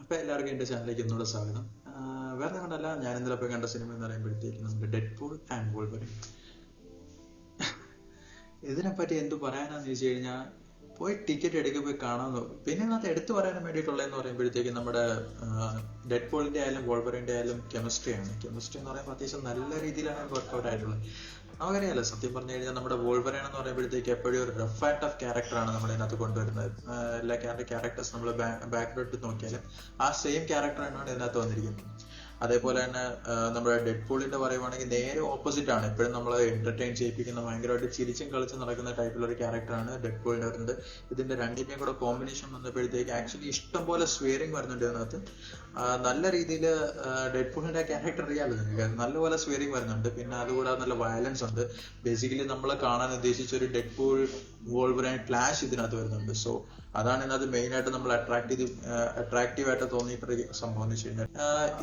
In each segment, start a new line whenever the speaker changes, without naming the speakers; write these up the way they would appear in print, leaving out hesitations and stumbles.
അപ്പോൾ എല്ലാവർക്കും എൻ്റെ ചാനലിലേക്ക് ഒന്നുകൂടെ സ്വാഗതം. വേറെ കൊണ്ടല്ല, ഞാൻ ഇന്നലെ പോയി കണ്ട സിനിമ എന്ന് പറയുമ്പോഴത്തേക്ക് നമ്മുടെ ഡെഡ്പൂൾ ആൻഡ് വോൾവറിൻ. ഇതിനെപ്പറ്റി എന്ത് പറയാനാന്ന് ചോദിച്ചു കഴിഞ്ഞാൽ, പോയി ടിക്കറ്റ് എടുക്കുക, പോയി കാണാമെന്ന്. പിന്നെ അതിനകത്ത് എടുത്തു പറയാൻ വേണ്ടിയിട്ടുള്ളതെന്ന് പറയുമ്പോഴത്തേക്ക് നമ്മുടെ ഡെഡ്പൂളിൻ്റെ ആയാലും വോൾവറിൻ്റെ ആയാലും കെമിസ്ട്രിയാണ്. കെമിസ്ട്രി എന്ന് പറയുമ്പോൾ അത്യാവശ്യം നല്ല രീതിയിലാണ് വർക്കൗട്ട് ആയിട്ടുള്ളത്. നമുക്കറിയാലോ, സത്യം പറഞ്ഞു കഴിഞ്ഞാൽ നമ്മുടെ വോൾവറിൻ എന്ന് പറയുമ്പോഴത്തേക്ക് എപ്പോഴും ഒരു റഫ് ആൻഡ് ടഫ് ക്യാരക്ടറാണ് നമ്മൾ ഇതിനകത്ത് കൊണ്ടുവരുന്നത്. എല്ലാ ക്യാരക്ടേഴ്സ് നമ്മൾ ബാക്ക്ഗ്രൗണ്ടിൽ നോക്കിയാലും ആ സെയിം ക്യാരക്ടർ തന്നെയാണ് ഇതിനകത്ത് വന്നിരിക്കുന്നത്. അതേപോലെ തന്നെ നമ്മുടെ ഡെഡ്പൂളിന്റെ പറയുവാണെങ്കിൽ നേരെ ഓപ്പോസിറ്റ് ആണ്. എപ്പോഴും നമ്മളെ എന്റർടൈൻ ചെയ്യിപ്പിക്കുന്ന, ഭയങ്കരമായിട്ട് ചിരിച്ചും കളിച്ചും നടക്കുന്ന ടൈപ്പിലുള്ള ഒരു ക്യാരക്ടറാണ് ഡെഡ്പൂളിന്റെ വരുന്നത്. ഇതിന്റെ രണ്ടിന്റെയും കൂടെ കോമ്പിനേഷൻ വന്നപ്പോഴത്തേക്ക് ആക്ച്വലി ഇഷ്ടം പോലെ സ്വേറിങ് വരുന്നുണ്ട് ഇതിനകത്ത്. നല്ല രീതിയിൽ ഡെഡ്പൂളിന്റെ ക്യാരക്ടർ അറിയാമല്ലോ നിങ്ങൾക്ക്, നല്ലപോലെ സ്വേറിങ് വരുന്നുണ്ട്. പിന്നെ അതുകൂടാതെ നല്ല വയലൻസ് ഉണ്ട്. ബേസിക്കലി നമ്മൾ കാണാൻ ഉദ്ദേശിച്ച ഒരു ഡെഡ്പൂൾ വോൾവറിൻ ക്ലാഷ് ഇതിനകത്ത് വരുന്നുണ്ട്. സോ അതാണ് ഇതിനകത്ത് മെയിൻ ആയിട്ട് നമ്മൾ അട്രാക്റ്റീവ് ആയിട്ട് തോന്നിയിട്ടൊരു സംഭവം എന്ന് വെച്ച് കഴിഞ്ഞാൽ,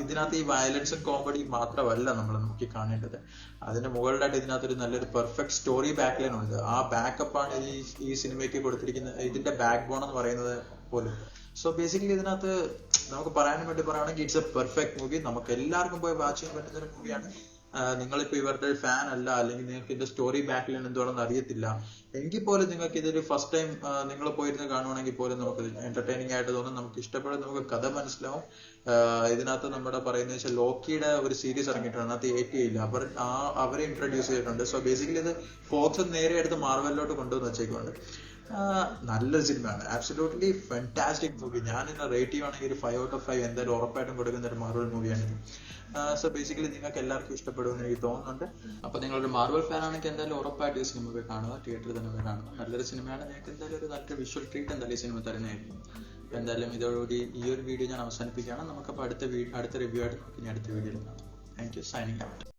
ഇതിനകത്ത് ഈ വയലൻസും കോമഡി മാത്രമല്ല നമ്മൾ നോക്കി കാണേണ്ടത്. അതിന് മുകളിലായിട്ട് ഇതിനകത്തൊരു നല്ലൊരു പെർഫെക്റ്റ് സ്റ്റോറി ബാക്ക് ലൈൻ ഉണ്ട്. ആ ബാക്കപ്പാണ് ഈ സിനിമയ്ക്ക് കൊടുത്തിരിക്കുന്നത്, ഇതിന്റെ ബാക്ക് ബോൺ എന്ന് പറയുന്നത് പോലും. സോ ബേസിക്കലി ഇതിനകത്ത് നമുക്ക് പറയാൻ വേണ്ടി പറയുകയാണെങ്കിൽ ഇറ്റ്സ് എ പെർഫെക്റ്റ് മൂവി. നമുക്ക് എല്ലാവർക്കും പോയി വാച്ച് ചെയ്യാൻ പറ്റുന്ന ഒരു മൂവിയാണ്. നിങ്ങളിപ്പോ ഇവരുടെ ഫാൻ അല്ല, അല്ലെങ്കിൽ നിങ്ങൾക്ക് ഇതിന്റെ സ്റ്റോറി ബാക്ക് ലൈൻ എന്തുവാണെന്ന് അറിയത്തില്ല എങ്കിൽ പോലും നിങ്ങൾക്ക് ഇതൊരു ഫസ്റ്റ് ടൈം നിങ്ങൾ പോയിരുന്ന് കാണുവാണെങ്കിൽ പോലും നമുക്ക് എന്റർടൈനിങ് ആയിട്ട് തോന്നും. നമുക്ക് ഇഷ്ടപ്പെടും, നമുക്ക് കഥ മനസ്സിലാവും. ഇതിനകത്ത് നമ്മുടെ പറയുന്നത് വെച്ചാൽ ലോക്കിയുടെ ഒരു സീരീസ് ഇറങ്ങിയിട്ടുണ്ട്, അതിനകത്ത് 88 അവരെ ഇൻട്രൊഡ്യൂസ് ചെയ്തിട്ടുണ്ട്. സോ ബേസിക്കലി ഇത് ഫോക്സ് നേരെ എടുത്ത് മാർവലിലോട്ട് കൊണ്ടുവന്ന് വെച്ചേക്കുന്നുണ്ട്. നല്ലൊരു സിനിമയാണ്, ആബ്സല്യൂട്ട്ലി ഫാന്റാസ്റ്റിക് മൂവി. ഞാൻ ഇതിനെ റേറ്റ് ചെയ്യുവാണെങ്കിൽ ഒരു 5 out of 5 എന്തായാലും ഉറപ്പായിട്ടും കൊടുക്കുന്ന ഒരു മാർവൽ മൂവിയാണിത്. സോ ബേസിക്കലി നിങ്ങൾക്ക് എല്ലാവർക്കും ഇഷ്ടപ്പെടുമെന്ന് എനിക്ക് തോന്നുന്നുണ്ട്. അപ്പൊ നിങ്ങളൊരു മാർവൽ ഫാൻ ആണെങ്കിൽ എന്തായാലും ഉറപ്പായിട്ട് ഈ സിനിമ പോയി കാണുക, തിയേറ്ററിൽ തന്നെ പോയി കാണുക. നല്ലൊരു സിനിമയാണ്, നിങ്ങൾക്ക് എന്തായാലും ഒരു നല്ലൊരു വിഷ്വൽ ട്രീറ്റ് എന്തായാലും ഈ സിനിമ തരുന്നതായിരിക്കും. എന്തായാലും ഇതോടുകൂടി ഈ ഒരു വീഡിയോ ഞാൻ അവസാനിപ്പിക്കുകയാണ്. നമുക്കപ്പോൾ അടുത്ത റിവ്യൂ ആയിട്ട് നമുക്ക് ഇനി അടുത്ത വീഡിയോയിൽ കാണാം. Thank you. Signing out.